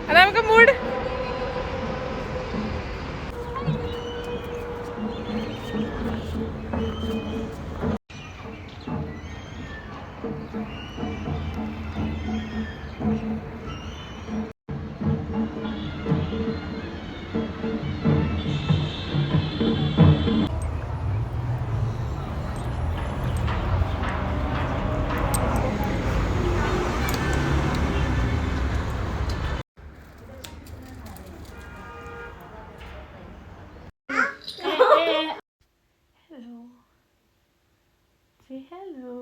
Anamika mood Say hello.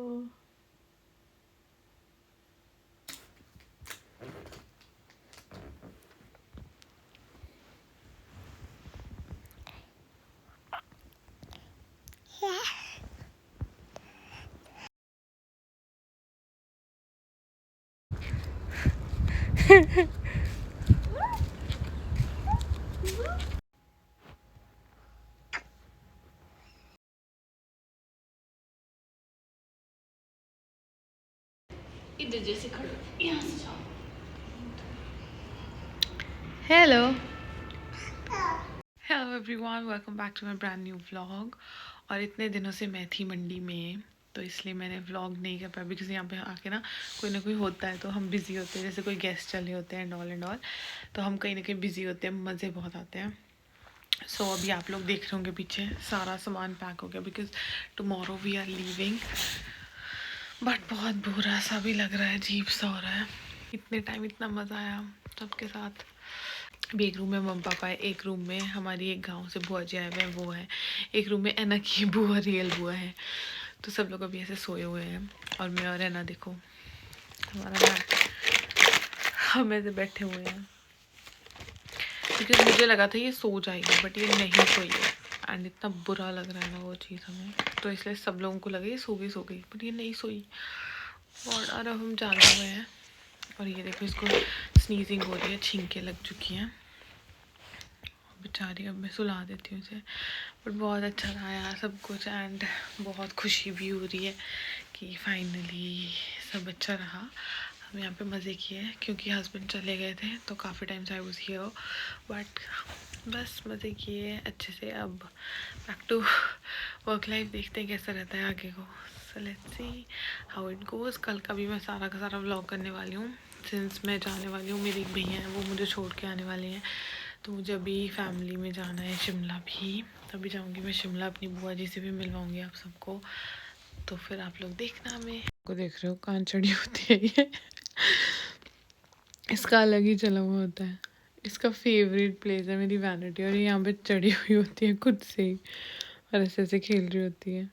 इधर जैसे खड़ो, यहाँ से जाओ। Hello hello everyone, welcome back to my brand new vlog. और इतने दिनों से मैं थी मंडी में, तो इसलिए मैंने व्लॉग नहीं कर पाया बिकॉज यहाँ पे आके ना कोई होता है तो हम बिज़ी होते हैं, जैसे कोई गेस्ट चले होते हैं एंड ऑल, तो हम कहीं ना कहीं बिज़ी होते हैं, मज़े बहुत आते हैं। सो अभी आप लोग देख रहे होंगे पीछे सारा सामान पैक हो गया because tomorrow we are leaving. But बहुत बुरा सा भी लग रहा है, अजीब सा हो रहा है। इतने टाइम इतना मज़ा आया सबके साथ। अभी एक रूम में मम्मी पापा है, एक रूम में हमारी एक गांव से बुआ जी आए हुए हैं वो है, एक रूम में एना की बुआ रियल बुआ है। तो सब लोग अभी ऐसे सोए हुए हैं और मैं और एना देखो हमारा हम ऐसे बैठे हुए हैं क्योंकि मुझे लगा था ये सो जाएगी बट ये नहीं सोई है। एंड इतना बुरा लग रहा है ना वो चीज़ हमें, तो इसलिए सब लोगों को लगा ये सो गई बट ये नहीं सोई। और अब हम जागे हुए हैं और ये देखो इसको स्नीजिंग हो रही है, छींकें लग चुकी हैं बेचारी। अब मैं सुला देती हूँ इसे। बट बहुत अच्छा रहा यार सब कुछ, एंड बहुत खुशी भी हो रही है कि फाइनली सब अच्छा रहा। हम यहाँ पे मज़े किए क्योंकि हस्बैंड चले गए थे तो काफ़ी टाइम से आई वाज हियर, बट बस मज़े किए अच्छे से। अब बैक टू वर्क लाइफ, देखते हैं कैसा रहता है आगे को। So let's see how it goes. कल का भी मैं सारा का सारा व्लॉग करने वाली हूँ सिंस मैं जाने वाली हूँ। मेरे एक भैया हैं वो मुझे छोड़ के आने वाले हैं, तो मुझे अभी फैमिली में जाना है शिमला भी, तभी जाऊँगी मैं शिमला। अपनी बुआ जी से भी मिलवाऊँगी आप सबको, तो फिर आप लोग देखना। मैं को देख रहे हो कान चढ़ी होती है ये इसका अलग ही चला हुआ होता है। इसका फेवरेट प्लेस है मेरी वैनिटी, और ये यहाँ पे चढ़ी हुई होती है खुद से ही और ऐसे ऐसे खेल रही होती है।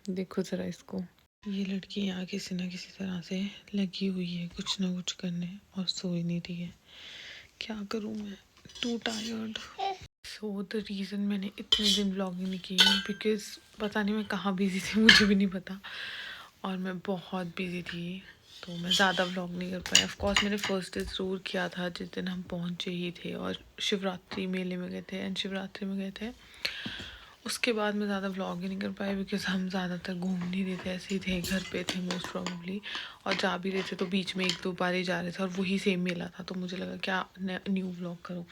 देखो ज़रा इसको, ये लड़की यहाँ किसी ना किसी तरह से लगी हुई है कुछ ना कुछ करने और सो ही नहीं रही है। क्या करूँ मैं, to tired. So the reason मैंने इतने दिन व्लॉगिंग नहीं की बिकॉज़ पता नहीं मैं कहाँ बिज़ी थी, मुझे भी नहीं पता, और मैं बहुत बिज़ी थी तो मैं ज़्यादा व्लॉग नहीं कर पाई। ऑफ कोर्स मैंने फर्स्ट डे ज़रूर किया था जिस दिन हम पहुँचे ही थे, और शिवरात्रि मेले में गए थे एंड शिवरात्रि में गए थे। उसके बाद मैं ज़्यादा व्लॉग ही नहीं कर पाई बिकॉज हम ज़्यादातर घूम नहीं रहे थे, ऐसे ही थे, घर पे थे मोस्ट प्रॉब्ली, और जा भी रहे थे तो बीच में एक दो बार ही जा रहे थे और वही सेम मेला था, तो मुझे लगा क्या न्यू व्लॉग करूँ।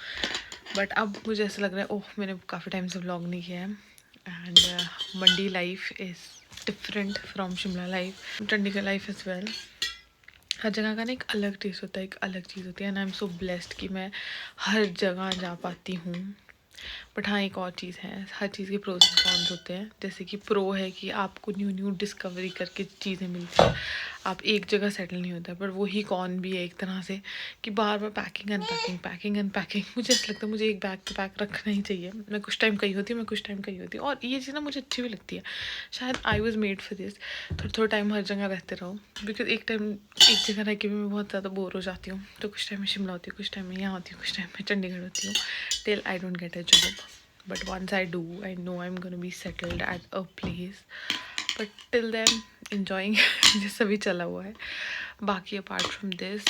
बट अब मुझे ऐसा लग रहा है ओह मैंने काफ़ी टाइम से व्लॉग नहीं किया है। And Mandi life is different from Shimla life, Chandigarh life is well. हर जगह का ना एक अलग टेस्ट होता है, एक अलग चीज़ होती है, and I am so blessed कि मैं हर जगह जा पाती हूँ। बट हाँ एक और चीज़ है, हर चीज़ के प्रोज एंड कॉन्स होते हैं। जैसे कि प्रो है कि आपको न्यू डिस्कवरी करके चीज़ें मिलती हैं, आप एक जगह सेटल नहीं होता है। पर वही कॉन भी है एक तरह से कि बार बार पैकिंग अनपैकिंग। मुझे ऐसा लगता है मुझे एक बैग तो पैक रखना ही चाहिए। मैं कुछ टाइम कहीं होती हूँ, मैं कुछ टाइम कहीं होती हूँ, और ये चीज़ ना मुझे अच्छी भी लगती है। शायद I was made for this, थोड़ा टाइम हर जगह रहते रहो, बिकॉज एक टाइम एक जगह रह के भी मैं बहुत ज़्यादा बोर हो जाती हूँ। तो कुछ टाइम में शिमला होती हूँ, कुछ टाइम में यहाँ होती हूँ, कुछ टाइम में चंडीगढ़ होती हूँ, till I don't get a job. But once I do, I know I'm going to be settled at a place but till then enjoying जैसा भी चला हुआ है। बाकी अपार्ट फ्रॉम दिस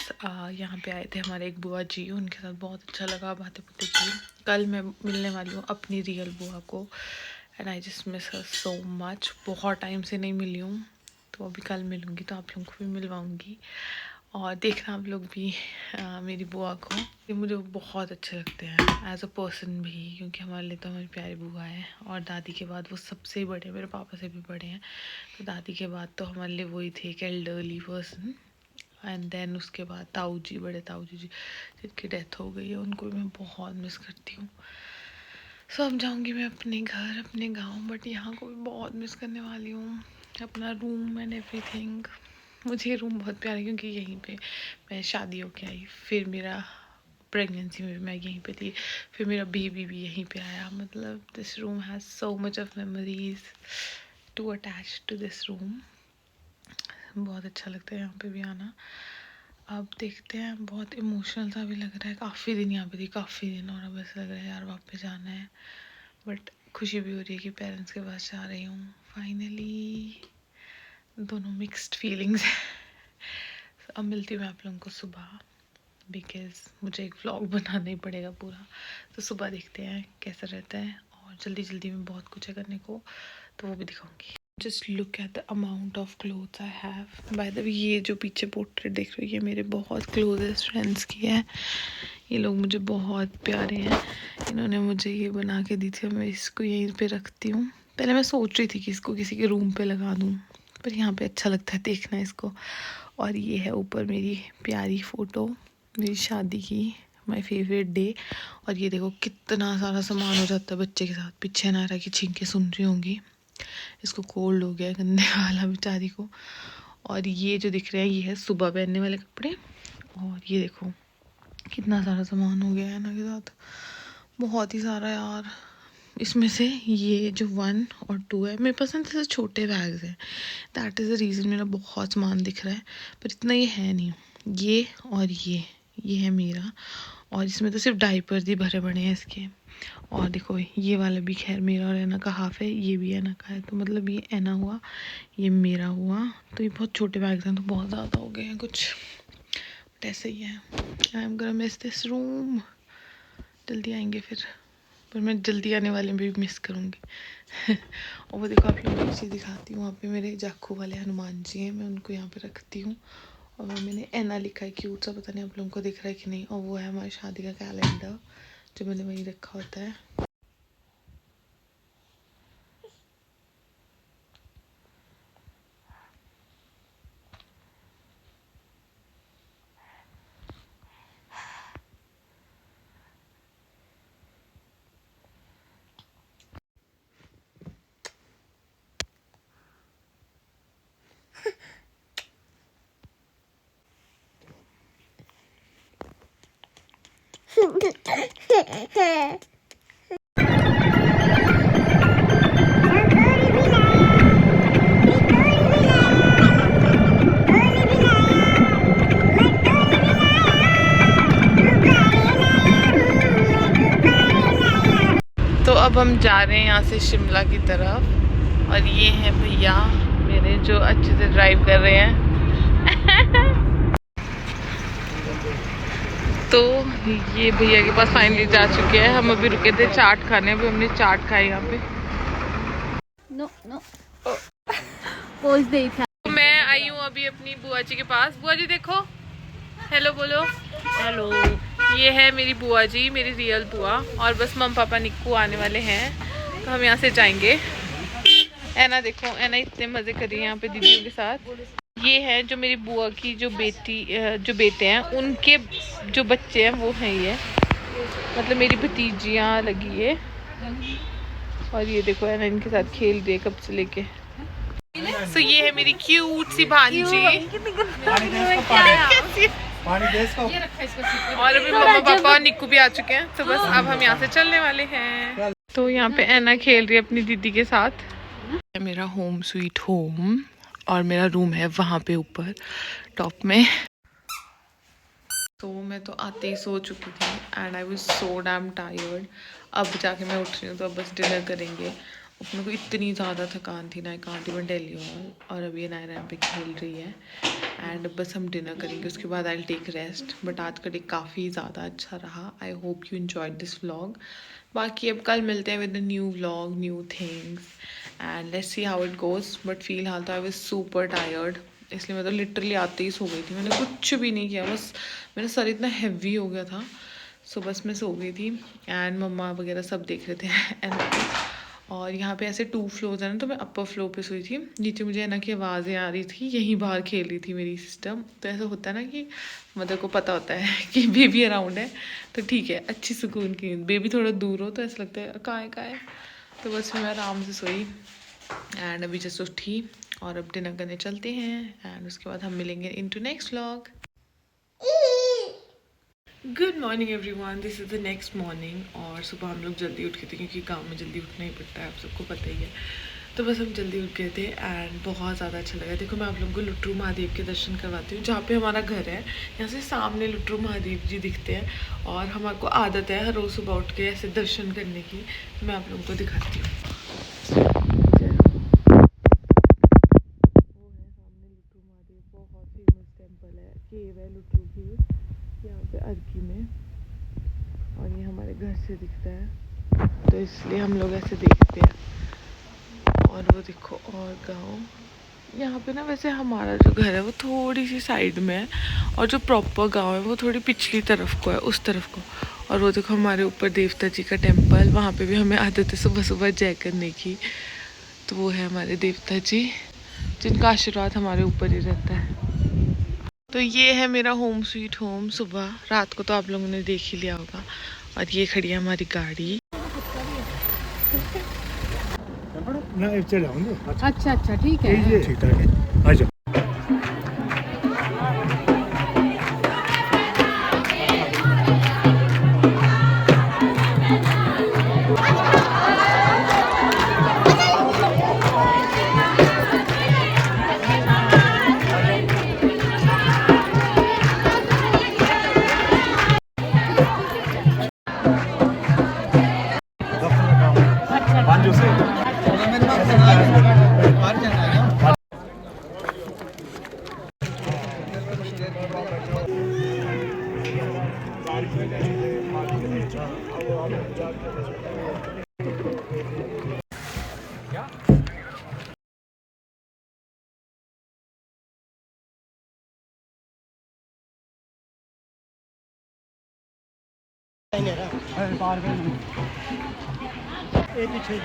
यहाँ पे आए थे हमारे एक बुआ जी, उनके साथ बहुत अच्छा लगा, बातें बातें की। कल मैं मिलने वाली हूँ अपनी रियल बुआ को and I just miss her so much. बहुत टाइम से नहीं मिली हूँ, तो अभी कल मिलूँगी तो आप लोगों को भी मिलवाऊँगी और देखना आप लोग भी मेरी बुआ को। ये मुझे बहुत अच्छे लगते हैं एज अ पर्सन भी, क्योंकि हमारे लिए तो हमारी प्यारी बुआ है और दादी के बाद वो सबसे बड़े, मेरे पापा से भी बड़े हैं। तो दादी के बाद तो हमारे लिए वही थे एक एल्डरली पर्सन एंड देन उसके बाद ताऊ जी, बड़े ताऊ जी जिनकी डेथ हो गई है, उनको भी मैं बहुत मिस करती हूँ। सो अब जाऊँगी मैं अपने घर, अपने गांव, बट यहाँ को भी बहुत मिस करने वाली हूँ, अपना रूम एंड एवरीथिंग। मुझे ये रूम बहुत प्यारा है क्योंकि यहीं पे मैं शादी होके आई, फिर मेरा प्रेगनेंसी में भी मैं यहीं पे थी, फिर मेरा बेबी भी यहीं पे आया। मतलब this room has so much of memories to attach to this room. बहुत अच्छा लगता है यहाँ पे भी आना। अब देखते हैं, बहुत इमोशनल सा भी लग रहा है, काफ़ी दिन यहाँ पे थी, काफ़ी दिन, और अब ऐसा लग रहा है यार वापस जाना है, बट खुशी भी हो रही है कि पेरेंट्स के पास जा रही हूँ फाइनली। दोनों मिक्स्ड फीलिंग्स है। अब मिलती हूँ मैं आप लोगों को सुबह, बिकॉज मुझे एक व्लॉग बनाना ही पड़ेगा पूरा। तो सुबह देखते हैं कैसा रहता है, और जल्दी जल्दी में बहुत कुछ है करने को, तो वो भी दिखाऊंगी। Just look at the amount of clothes I have. By the way, ये जो पीछे पोर्ट्रेट देख रही है मेरे बहुत क्लोजेस्ट फ्रेंड्स की है। ये लोग मुझे बहुत प्यारे हैं, इन्होंने मुझे ये बना के दी थी, मैं इसको यहीं पे रखती हूँ। पहले मैं सोच रही थी कि इसको किसी के रूम पे लगा दूँ, पर यहाँ पे अच्छा लगता है देखना इसको। और ये है ऊपर मेरी प्यारी फ़ोटो मेरी शादी की, माय फेवरेट डे। और ये देखो कितना सारा सामान हो जाता है बच्चे के साथ। पीछे नायरा की छींकें सुन रही होंगी, इसको कोल्ड हो गया है गंदे वाला बेचारी को। और ये जो दिख रहे हैं ये है सुबह पहनने वाले कपड़े। और ये देखो कितना सारा सामान हो गया है ना के साथ, बहुत ही सारा यार। इसमें से ये जो 1 और 2 है, मेरे पास ऐसे छोटे बैग्स हैं, दैट इज़ द रीज़न मेरा बहुत सामान दिख रहा है, पर इतना ये है नहीं। ये और ये है मेरा, और इसमें तो सिर्फ डाइपर ही भरे पड़े हैं इसके। और देखो ये वाला भी खैर मेरा और एना का हाफ है, ये भी एना का है, तो मतलब ये एना हुआ, ये मेरा हुआ। तो ये बहुत छोटे बैग्स हैं, तो बहुत ज़्यादा हो गए हैं कुछ, बट ऐसे ही है। I am gonna miss this room. जल्दी आएंगे फिर, पर मैं जल्दी आने वाले में भी मिस करूँगी। और वो देखो आप लोगों को चीज़ दिखाती हूँ, वहाँ पे मेरे जाखू वाले हनुमान जी हैं, मैं उनको यहाँ पे रखती हूँ। और वहाँ मैंने एना लिखा है क्यूट सा, पता नहीं आप लोगों को दिख रहा है कि नहीं। और वो है हमारी शादी का कैलेंडर जो मैंने वहीं रखा होता है। तो अब हम जा रहे हैं यहाँ से शिमला की तरफ, और ये हैं भैया मेरे जो अच्छे से ड्राइव कर रहे हैं। तो ये भैया के पास फाइनली जा चुके हैं। हम अभी रुके थे चाट खाने, अभी हमने चाट खाई यहाँ पे। नो नो पोज दे था। तो मैं आई हूँ अभी अपनी बुआ जी के पास। बुआ जी देखो, हेलो बोलो। हेलो। ये है मेरी बुआ जी, मेरी रियल बुआ, और बस मम पापा निक्कू आने वाले हैं, तो हम यहाँ से जाएंगे। ऐना देखो, ऐना इतने मज़े कर रही है यहाँ पे दीदियों के साथ। ये है जो मेरी बुआ की जो बेटे हैं, उनके जो बच्चे हैं वो हैं ये, मतलब मेरी भतीजियाँ लगी है। और ये देखो ऐना इनके साथ खेल रही है कब से लेके। सो ये है मेरी क्यूट सी भांजी। और अभी मम्मा पापा और निक्कू भी आ चुके हैं, तो बस अब हम यहाँ से चलने वाले हैं। तो यहाँ पे ऐना खेल रही है अपनी दीदी के साथ। मेरा होम स्वीट होम, और मेरा रूम है वहाँ पे ऊपर टॉप में। तो मैं तो आते ही सो चुकी थी and I was so damn tired. अब जाके मैं उठ रही हूँ, तो अब बस डिनर करेंगे अपने को इतनी ज़्यादा थकान थी ना, I can't even tell you all. और अभी ये नायरा पे खेल रही है एंड बस हम डिनर करेंगे, उसके बाद I will take rest. But आज का डे काफ़ी ज़्यादा अच्छा रहा। I hope you enjoyed this vlog. बाकी अब कल मिलते हैं with a new vlog, new things and let's see how it goes. But फिलहाल तो आई वाज सुपर टायर्ड, इसलिए मैं तो लिटरली आते ही सो गई थी। मैंने कुछ भी नहीं किया, बस मेरा सर इतना हैवी हो गया था, सो बस मैं सो गई थी एंड मम्मा वगैरह सब देख रहे थे एंड और यहाँ पे ऐसे 2 फ्लोर्स हैं ना, तो मैं अपर फ्लोर पे सोई थी। नीचे मुझे है ना कि आवाज़ें आ रही थी, यहीं बाहर खेल रही थी मेरी सिस्टम। तो ऐसा होता है ना कि मदर को पता होता है कि बेबी अराउंड है, तो ठीक है, अच्छी सुकून की। बेबी थोड़ा दूर हो तो ऐसा लगता है कहाँ है। तो बस मैं आराम से सोई एंड अभी जस्ट उठी और अब डिनर करने चलते हैं एंड उसके बाद हम मिलेंगे into next vlog. Good morning everyone, this is the next morning. और सुबह हम लोग जल्दी उठ गए थे क्योंकि गांव में जल्दी उठना ही पड़ता है, आप सबको पता ही है। तो बस हम जल्दी उठ गए थे एंड बहुत ज़्यादा अच्छा लगा। देखो मैं आप लोगों को लुट्रू महादेव के दर्शन करवाती हूँ, जहाँ पे हमारा घर है। यहाँ से सामने लुट्रू महादेव जी दिखते हैं और हमारे को आदत है हर रोज़ सुबह उठ के ऐसे दर्शन करने की। तो मैं आप लोगों को दिखाती हूँ। बहुत फेमस टेम्पल है, केव है लुट्रू केव यहाँ पे अर्की में, और ये हमारे घर से दिखता है तो इसलिए हम लोग ऐसे देखते हैं। और वो देखो और गांव यहाँ पे ना, वैसे हमारा जो घर है वो थोड़ी सी साइड में है और जो प्रॉपर गांव है वो थोड़ी पिछली तरफ को है, उस तरफ को। और वो देखो हमारे ऊपर देवता जी का टेम्पल, वहाँ पे भी हमें आदत है सुबह सुबह जय करने की। तो वो है हमारे देवता जी जिनका आशीर्वाद हमारे ऊपर ही रहता है। तो ये है मेरा होम स्वीट होम। सुबह रात को तो आप लोगों ने देख ही लिया होगा। और ये खड़ी है हमारी गाड़ी। अच्छा अच्छा ठीक है। ठीक ठाक है।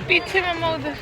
पीछे मम्मा उधर।